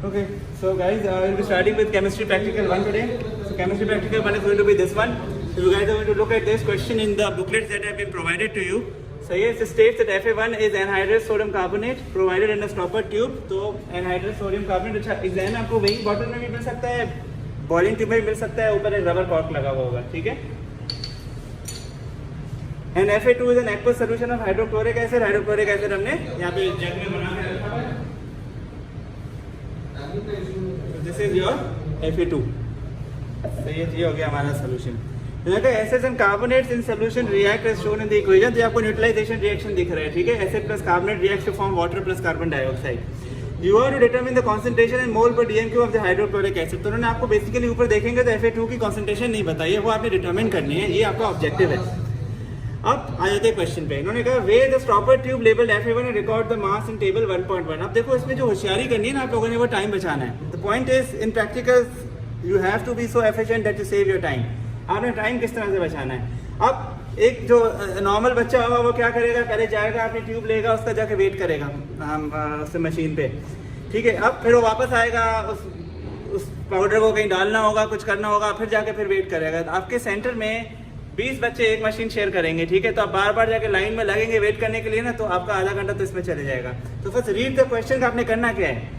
Okay, so guys, we'll be starting with chemistry practical 1 today. So chemistry practical 1 is going to be this one. So you guys are going to look at this question in the booklets that have been provided to you. So yes, it states that Fa1 is anhydrous sodium carbonate provided in a stopper tube. तो anhydrous sodium carbonate अच्छा exam में आपको वही bottle में भी मिल सकता है, boiling tube में भी मिल सकता है, ऊपर एक रबर कॉर्क लगा हुआ होगा, ठीक है। And Fa2 is an aqueous solution of hydrochloric acid. Hydrochloric acid हमने यहाँ पे जग में बना के रखा है। This is your Fa2. तो ये हो गया हमारा solution. Acids and carbonates in solution react as shown in the equation. तो आपको न्यूट्रलाइजेशन रिएक्शन दिख रहा है, ठीक है। Acid plus carbonate reacts to form water plus carbon dioxide. You are to determine the concentration in mole per DMQ of the hydrochloric acid. तो उन्होंने आपको बेसिकली ऊपर देखेंगे तो Fa2 की कंसंट्रेशन नहीं बताई है, वो आपने डिटरमिन करनी है, ये आपका ऑब्जेक्टिव है। अब आ जाते हैं क्वेश्चन पे। इन्होंने कहा way the stopper tube labelled Fa1 and record the mass in table 1.1। अब देखो इसमें जो होशियारी करनी है ना आप लोगों ने, वो टाइम बचाना है। The point is in practical you have to be so efficient that you save your time. आपने टाइम किस तरह से बचाना है। अब एक जो नॉर्मल बच्चा होगा वो क्या करेगा, पहले जाएगा अपनी ट्यूब लेगा, उसका जाके वेट करेगा उस मशीन पे, ठीक है। अब फिर वो वापस आएगा, उस पाउडर को कहीं डालना होगा, कुछ करना होगा, फिर जाके फिर वेट करेगा। तो आपके सेंटर में 20 बच्चे एक मशीन शेयर करेंगे, ठीक है। तो आप बार बार जाके लाइन में लगेंगे वेट करने के लिए ना, तो आपका आधा घंटा तो इसमें चले जाएगा। तो फर्स्ट रीड द क्वेश्चन, आपने करना क्या है।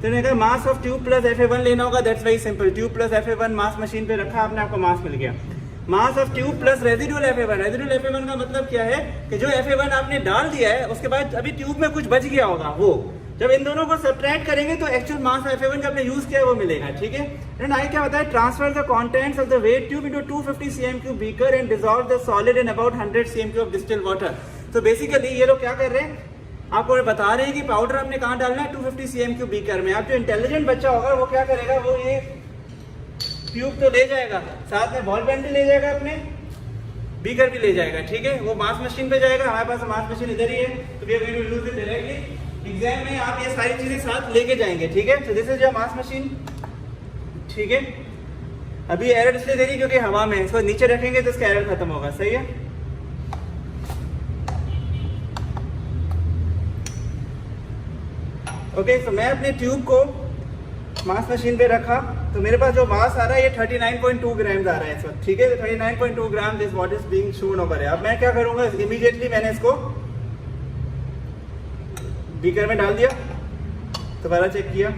तो कहा mass of tube plus Fa1 लेना होगा। That's very simple. Tube plus Fa1 mass machine पे रखा आपने, आपको मास मिल गया। Mass of tube plus residual Fa1। Residual Fa1 का मतलब क्या है कि जो Fa1 आपने डाल दिया है उसके बाद अभी ट्यूब में कुछ बच गया होगा, वो जब इन दोनों को सब्ट्रैक्ट करेंगे तो एक्चुअल मास Fa1 का आपने यूज किया है वो मिलेगा, ठीक है। एंड आई क्या बताया, transfer the contents of the wet tube into 250 cm3 beaker and dissolve the solid in about 100 cm3 of distilled water. तो बेसिकली ये लोग क्या कर रहे हैं, आपको बता रहे हैं कि पाउडर आपने कहाँ डालना है, 250 cm3 बीकर में। आप जो इंटेलिजेंट बच्चा होगा वो क्या करेगा, वो ये ट्यूब तो ले जाएगा, साथ में बॉल पेन भी ले जाएगा, अपने बीकर भी ले जाएगा, ठीक है। वो मास मशीन पे जाएगा, हमारे पास मास मशीन इधर ही है, तो we are going to use it directly. Exam में आप ये सारी चीजें साथ लेके जाएंगे, ठीक है। तो this is your mass machine, ठीक है। अभी एरर इसलिए दे रही क्योंकि हवा में, इसको नीचे रखेंगे तो इसका एरर खत्म होगा, सही है। ओके, तो मैं अपने ट्यूब को मास मशीन पे रखा, तो मेरे पास जो मास आ रहा है ये 39.2 ग्राम आ रहा है इस वक्त, ठीक है। 39.2 gram this what is being shown over है। अब मैं क्या करूंगा, इमीडिएटली मैंने इसको बीकर में डाल दिया, दोबारा चेक किया।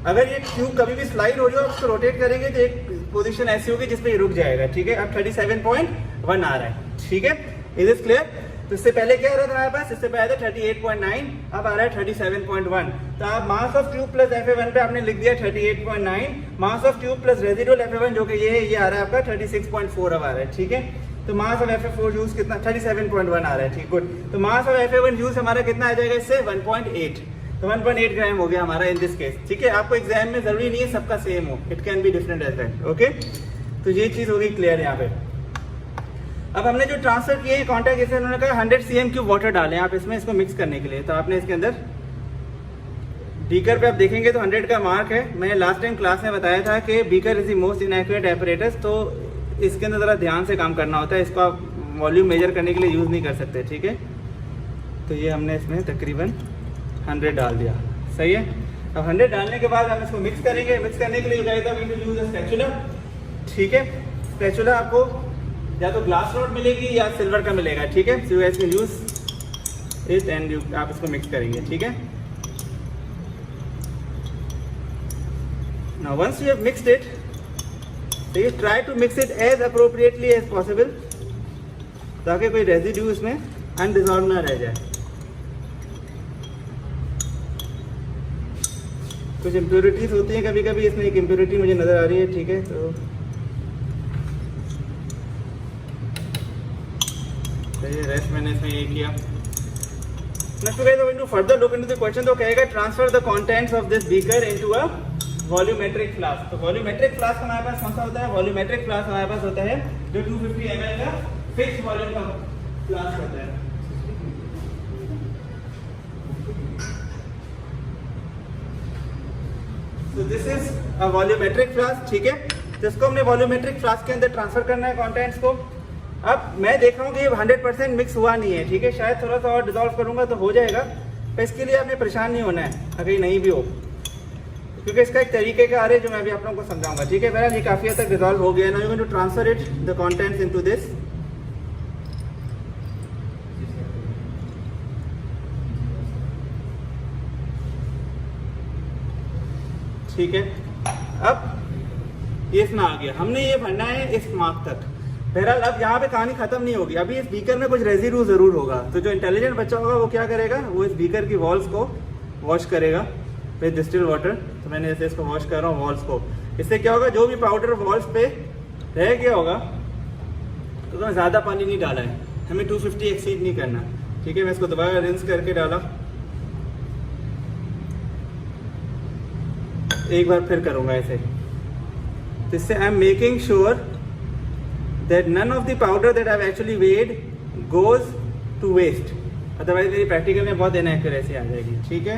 अगर ये ट्यूब कभी भी स्लाइड हो रही हो, आप उसको रोटेट करेंगे तो एक पोजीशन ऐसी होगी जिसपे ये रुक जाएगा, ठीक है। अब 37.1 आ रहा है, ठीक है। Is is clear. तो इससे पहले क्या आ रहा था हमारे पास, इससे पहले था 38.9, अब आ रहा है 37.1। तो आप mass of tube plus Fa1 पे आपने लिख दिया 38.9, mass of tube plus residual Fa1 जो कि ये है, ये आ रहा है आपका 36.4 अब आ रहा है, ठीक है। तो मास ऑफ Fa4 यूज कितना, 37.1 आ रहा है, ठीक, गुड। तो मास ऑफ Fa1 यूज हमारा कितना आ जाएगा इससे, 1.8। तो 1.8 ग्राम हो गया हमारा इन दिस केस, ठीक है। आपको एग्जाम में जरूरी नहीं है सबका सेम हो, it can be different as well, okay. तो ये चीज होगी क्लियर यहाँ पे। अब हमने जो ट्रांसफर किए हैं कॉन्टैक्ट, जैसे उन्होंने कहा 100 cm3 वाटर डालें आप इसमें, इसको मिक्स करने के लिए। तो आपने इसके अंदर बीकर पे आप देखेंगे तो 100 का मार्क है। मैंने लास्ट टाइम क्लास में बताया था कि beaker is the most inaccurate apparatus, तो इसके अंदर ज़रा ध्यान से काम करना होता है, इसको आप वॉल्यूम मेजर करने के लिए यूज़ नहीं कर सकते, ठीक है। तो ये हमने इसमें तकरीबन 100 डाल दिया, सही है। अब 100 डालने के बाद हम इसको मिक्स करेंगे। मिक्स करने के लिए यूज स्पैचुला, ठीक है। स्पैचुला आपको या तो ग्लास रॉड मिलेगी या सिल्वर का मिलेगा, ठीक है। So you can use it and आप इसको मिक्स करेंगे, ठीक है। Now once you have mixed it, so you try to mix it as appropriately as possible, ताकि कोई रेजिड्यू इसमें अनडिजॉल्व ना रह जाए। कुछ इम्प्योरिटीज होती हैं कभी कभी, इसमें एक इम्प्योरिटी मुझे नजर आ रही है, ठीक है। तो ये रेस्ट मैंने इसमें ये किया। Next guys going to further look into the question. तो कहेगा transfer the contents of this beaker into a volumetric flask. तो वॉल्यूमेट्रिक फ्लास्क हमारे पास कौन सा होता है, वॉल्यूमेट्रिक फ्लास्क हमारे पास होता है जो 250 ml का फिक्स वॉल्यूम का फ्लास्क होता है। So this is a volumetric flask, ठीक है। जिसको हमने वॉल्यूमेट्रिक फ्लास्क के अंदर ट्रांसफर करना है कंटेंट्स को। अब मैं देख रहा हूँ कि ये 100% मिक्स हुआ नहीं है, ठीक है। शायद थोड़ा सा और डिजॉल्व करूंगा तो हो जाएगा, तो इसके लिए आपने परेशान नहीं होना है अगर नहीं भी हो। क्योंकि इसका एक तरीके का आ रहा है जो मैं अभी आप लोगों को समझाऊंगा, ठीक है। बहरहाल ये काफ़ी हद तक रिजॉल्व हो गया है। Now you going to transfer it the contents into this. ठीक है, अब ये इसमें आ गया, हमने ये भरना है इस मार्क तक। बहरहाल अब यहाँ पे कहानी खत्म नहीं होगी, अभी इस बीकर में कुछ रेजिड्यू जरूर होगा। तो जो इंटेलिजेंट बच्चा होगा वो क्या करेगा, वो इस बीकर की वॉल्स को वॉश करेगा विद डिस्टिल्ड वाटर। तो मैंने ऐसे इसको वॉश कर रहा हूँ वॉल्स को। इससे क्या होगा, जो भी पाउडर वॉल्स पे रह गया होगा तो उसमें ज़्यादा पानी नहीं डाला है, हमें 250 एक्सीड नहीं करना, ठीक है। मैं इसको दोबारा रिंस करके डाला, एक बार फिर करूँगा ऐसे। तो इससे I am making sure that none of the powder that I've actually weighed goes to waste, otherwise मेरी प्रैक्टिकल में बहुत इनएक्यूरेसी आ जाएगी, ठीक है।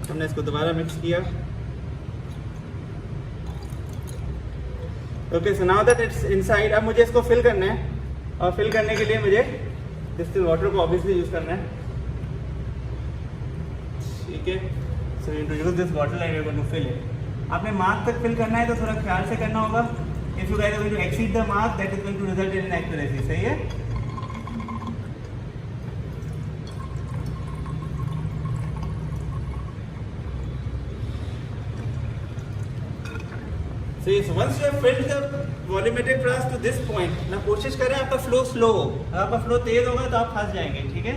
हमने इसको दोबारा मिक्स किया। Okay, so now that it's inside, अब मुझे इसको फिल करना है, और फिल करने के लिए मुझे डिस्टिल वाटर को ऑब्वियसली यूज करना है, ठीक है। So you to use this bottle and you going to fill it. आपने मार्क तक फिल करना है तो थोड़ा ख्याल से करना होगा। If you guys are going to exceed the mark, that is going to result in inaccuracy. सही है? So yes, once you have filled the volumetric flask to this point, ना कोशिश करें आपका फ्लो स्लो हो। अगर आपका फ्लो तेज होगा तो आप फंस जाएंगे, ठीक है।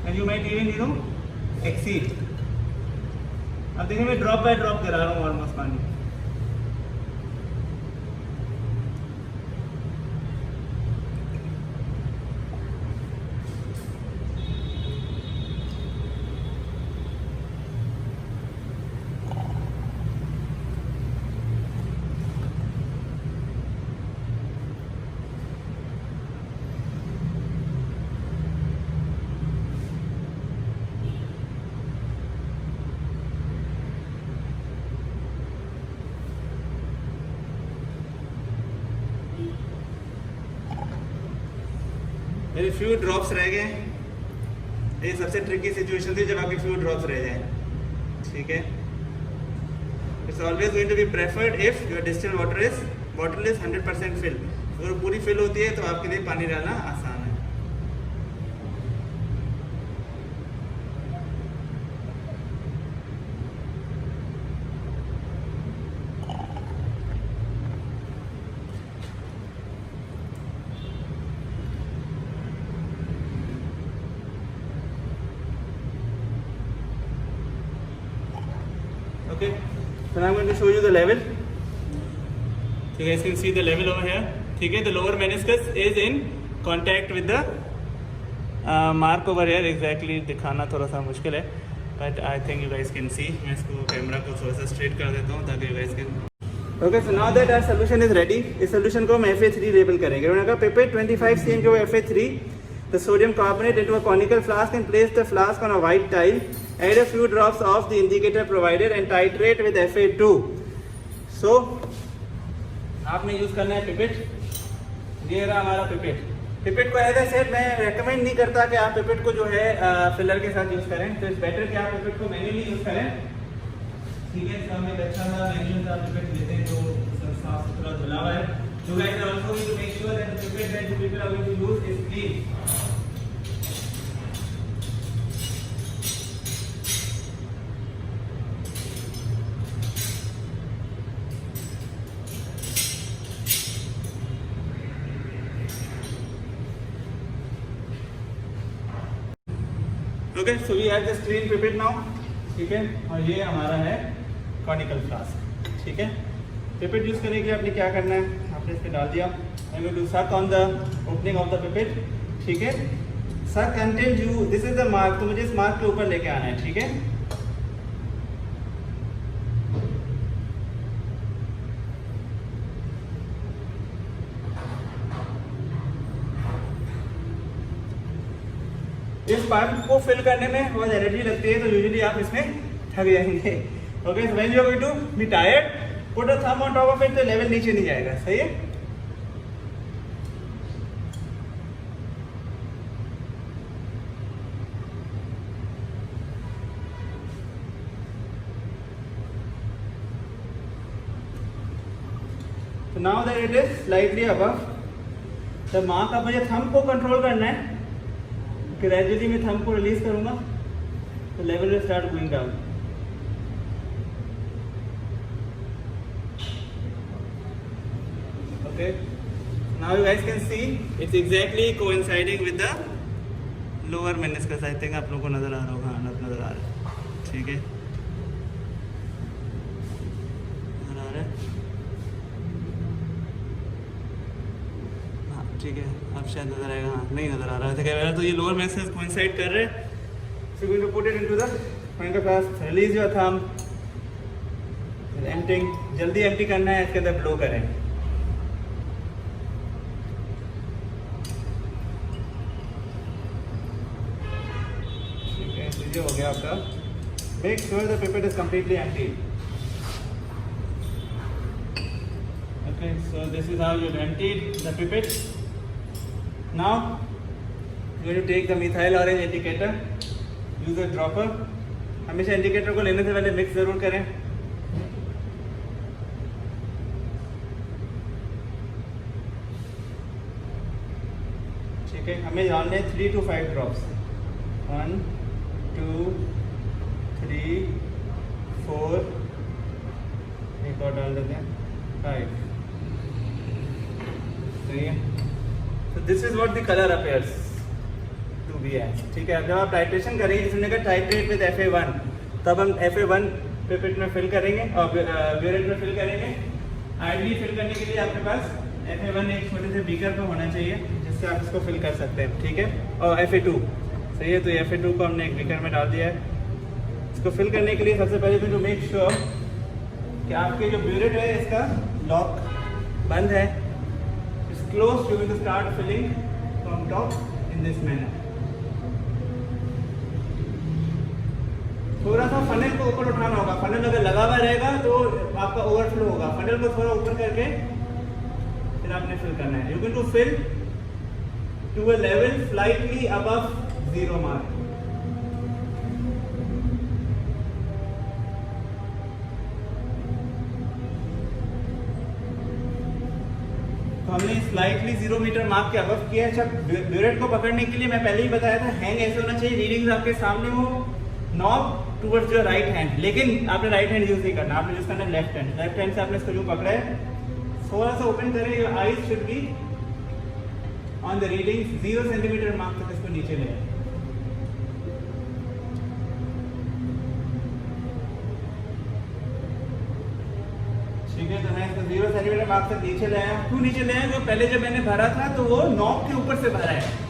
And you might even exceed। अब देखिए मैं ड्रॉप बाय ड्रॉप करा रहा हूँ ऑलमोस्ट पानी। मेरे फ्यू ड्रॉप्स रह गए। ये सबसे ट्रिकी सिचुएशन थी जब आपके फ्यू ड्रॉप्स रह जाए, ठीक है। It's always going to be preferred if your distilled bottle is 100% fill. अगर पूरी फिल होती है तो आपके लिए पानी डालना आसान है। Okay, so now I'm going to show you the level. So you guys can see the level over here. ठीक है, the lower meniscus is in contact with the mark over here. Exactly दिखाना थोड़ा सा मुश्किल है, but I think you guys can see. मैं इसको camera को थोड़ा सा स्ट्रेट कर देता हूँ ताकि you guys can. Okay, so now that our solution is ready, इस solution को हम Fa3 लेबल करेंगे। उन्होंने कहा pipette 25 cm के वो Fa3, the sodium carbonate into a conical flask and place the flask on a white tile. Add a few drops of the indicator provided and titrate with Fa2. So आपने use करना है pipette. ये रहा हमारा pipette. Pipette को as I said मैं recommend नहीं करता कि आप पिपेट को जो है फिलर के साथ यूज करें, तो इट्स बेटर कि आप पिपेट को मैन्युअली यूज करें, ठीक है। हम एक अच्छा सा मैन्युअल सा पिपेट लेते हैं जो साफ सुथरा धुला हुआ है। You guys are also going to make sure that the pipette that you people are going to use is clean. Okay, so we have this clean pipette now, ठीक है। और ये हमारा है कॉनिकल फ्लास्क, ठीक है। पिपेट यूज करने के लिए आपने क्या करना है, आपने इस पे डाल दिया। आई विल डू सक on the opening of the pipette, ठीक है। सक until you, this is the mark, तो मुझे इस मार्क के ऊपर लेके आना है, ठीक है। इस पाइप को फिल करने में बहुत एनर्जी लगती है, तो यूजुअली आप इसमें थक जाएंगे। Okay, so when you are going to be tired, put a thumb on top of it, तो लेवल नीचे नहीं जाएगा, सही है। Now that it is slightly above the mark. अब मुझे थंब को कंट्रोल करना है, ग्रेजुअली मैं थंब को रिलीज करूंगा तो level will start going down. Okay, now you guys can see it's exactly coinciding with the lower meniscus. I think आप लोगों को नजर आ रहा होगा, नजर आ रहा है, ठीक है, नजर आ रहा है, हाँ ठीक है, अब शायद नजर आएगा, हाँ नहीं नजर आ रहा है, तो ये लोअर मेनिस्कस कोइंसाइड कर रहे हैं। So we're going to put it into the finger first, release your thumb, emptying, जल्दी एम्प्टी करना है, इसके अंदर ब्लो करें। ठीक है, ये हो गया आपका। Make sure the pipette is completely empty. Okay, so this is how you've emptied the pipette. Now you're going to take the methyl orange indicator. Use a dropper. हमेशा इंडिकेटर को लेने से पहले मिक्स जरूर करें। ठीक है, हमें डालने 3 to 5 ड्रॉप्स। 1 2 3 4, एक और डाल देते हैं 5। सही है, so this is what the color appears to be as। ठीक है, जब आप टाइट्रेशन करेंगे, जिसने कहा टाइट्रेट विद FA1, तब हम FA1 पिपेट में फिल करेंगे और ब्यूरेट में फिल करेंगे। आइडली फिल करने के लिए आपके पास FA1 एक छोटे से बीकर पे होना चाहिए जिससे आप इसको फिल कर सकते हैं। ठीक है, और FA2 सही है, तो FA2 को हमने एक बीकर में डाल दिया है। इसको फिल करने के लिए सबसे पहले तो मेक श्योर कि आपके जो ब्यूरेट है इसका लॉक बंद है, it's close. You will start filling from top in this manner. थोड़ा सा फनल को ऊपर उठाना होगा, फनल अगर लगा हुआ रहेगा तो आपका ओवरफ्लो होगा। फनल को थोड़ा ऊपर करके फिर आपने फिल करना है। You can to fill to a level slightly above 0 mark. तो हमने स्लाइटली 0 मीटर मार्क के अबव किया। अच्छा, ब्यूरेट को पकड़ने के लिए मैं पहले ही बताया था, हैंग ऐसे होना चाहिए, रीडिंग्स आपके सामने हो, knob towards your right hand. लेकिन आपने राइट हैंड यूज नहीं करना, आपने यूज करना है लेफ्ट हैंड। लेफ्ट हैंड से आपने इसको यूं पकड़ा है, थोड़ा सा ओपन करें, your eyes should be on the reading 0 centimetre mark तक इसको नीचे ले आए। ठीक है, तो मैं इसको 0 सेंटीमीटर मार्क तक नीचे ले आया। क्यों नीचे ले आया? क्योंकि पहले जब मैंने भरा था तो वो नॉब के ऊपर से भरा है।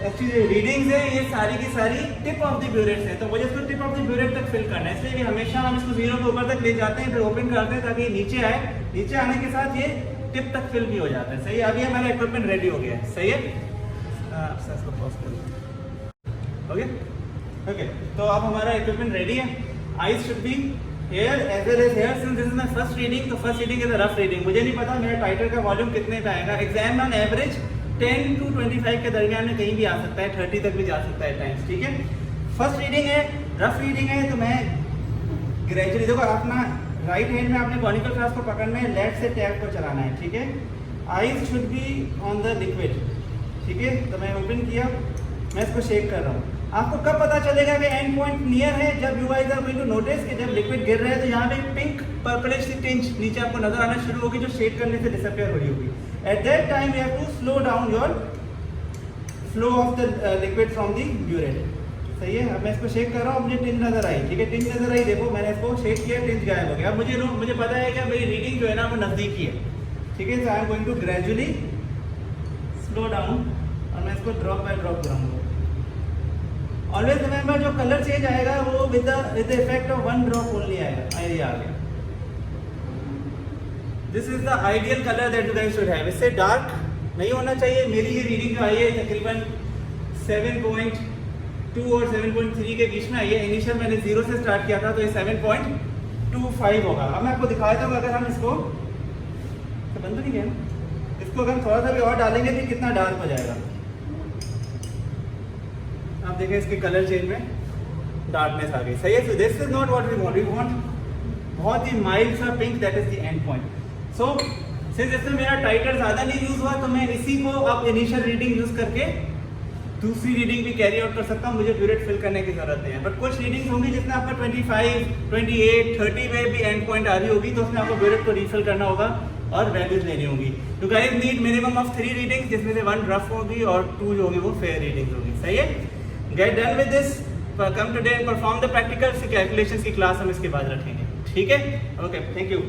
एक्चुअली रीडिंग्स है ये सारी की सारी टिप ऑफ द ब्यूरेट है, तो मुझे इसको टिप ऑफ द ब्यूरेट तक फिल करना है। इसलिए कि हमेशा हम इसको 0 के ऊपर तक ले जाते हैं, फिर ओपन करते हैं ताकि नीचे आए। नीचे आने के साथ ये टिप तक फिल भी हो जाता है। सही है, अभी हमारा इक्विपमेंट रेडी हो गया है। सही है, इसको पॉज कर ओके ओके। तो अब हमारा इक्विपमेंट रेडी है। Eyes should be here as well as here. Since this is my first reading, तो first reading is a rough reading. मुझे नहीं पता मेरा टाइटर का वॉल्यूम कितने पे आएगा। एग्जाम ऑन एवरेज 10 to 25 के दरमियान में कहीं भी आ सकता है, 30 तक भी जा सकता है टाइम्स। ठीक है, फर्स्ट रीडिंग है, रफ रीडिंग है, तो मैं ग्रेजुअली देखो अपना राइट हैंड में आपने कॉनिकल फ्लास्क को पकड़ना है, लेफ्ट से टैप को चलाना है। ठीक है, eyes should be on the liquid. ठीक है, तो मैं ओपन किया, मैं इसको शेक कर रहा हूँ। आपको कब पता चलेगा कि एंड पॉइंट नियर है? जब you guys are going to notice कि जब लिक्विड गिर रहा है तो यहाँ पे पिंक पर्पलिश सी टिंच नीचे आपको नजर आना शुरू होगी, जो शेड करने से डिसअपीयर हो रही होगी। At that time you have to slow down your flow of the liquid from the burette. सही है, अब मैं इसको शेक कर रहा हूँ, मुझे टिंच नजर आई। ठीक है, टिंच नजर आई, देखो मैंने इसको शेक किया, टिंच गायब हो गया। अब मुझे पता है कि मेरी रीडिंग जो है ना वो नजदीकी है। ठीक है, so I am going to gradually slow down और मैं इसको ड्रॉप बाय ड्रॉप करूँगा। ऑलवेज रिमेंबर, जो कलर चेंज आएगा वो with the effect of 1 drop only आएगा। ये आ गया। This is the ideal colour that you guys should have. इससे डार्क नहीं होना चाहिए। मेरी ये रीडिंग जो आई है तकरीबन 7.2 और 7.3 के बीच में आई है। इनिशियल मैंने 0 से स्टार्ट किया था, तो ये 7.25 होगा। अब मैं आपको दिखाता हूँ, अगर हम इसको तो बंद नहीं किया, इसको अगर थोड़ा सा भी और डालेंगे तो कितना डार्क हो जाएगा। आप देखें इसके कलर चेंज में डार्कनेस आ गई। सही है, so this is not what we want. We want बहुत ही माइल्ड सा pink, that is the end point. So since इसमें मेरा टाइटर ज्यादा नहीं यूज हुआ तो मैं इसी को अब इनिशियल रीडिंग यूज करके दूसरी रीडिंग भी कैरी आउट कर सकता हूँ, मुझे ब्यूरेट फिल करने की जरूरत नहीं है। बट कुछ रीडिंग्स होंगी जिसमें आपका 25, 28, 30 में भी एंड पॉइंट आ रही होगी तो उसमें आपको ब्यूरेट को रीफिल करना होगा और वैल्यूज लेनी होगी। तो guys need minimum of 3 readings, जिसमें से 1 रफ होगी और 2 जो होगी वो फेयर रीडिंग्स होगी। सही है, get done with this, come today and perform the practical. Calculations की क्लास हम इसके बाद रखेंगे, ठीक है। Okay, thank you.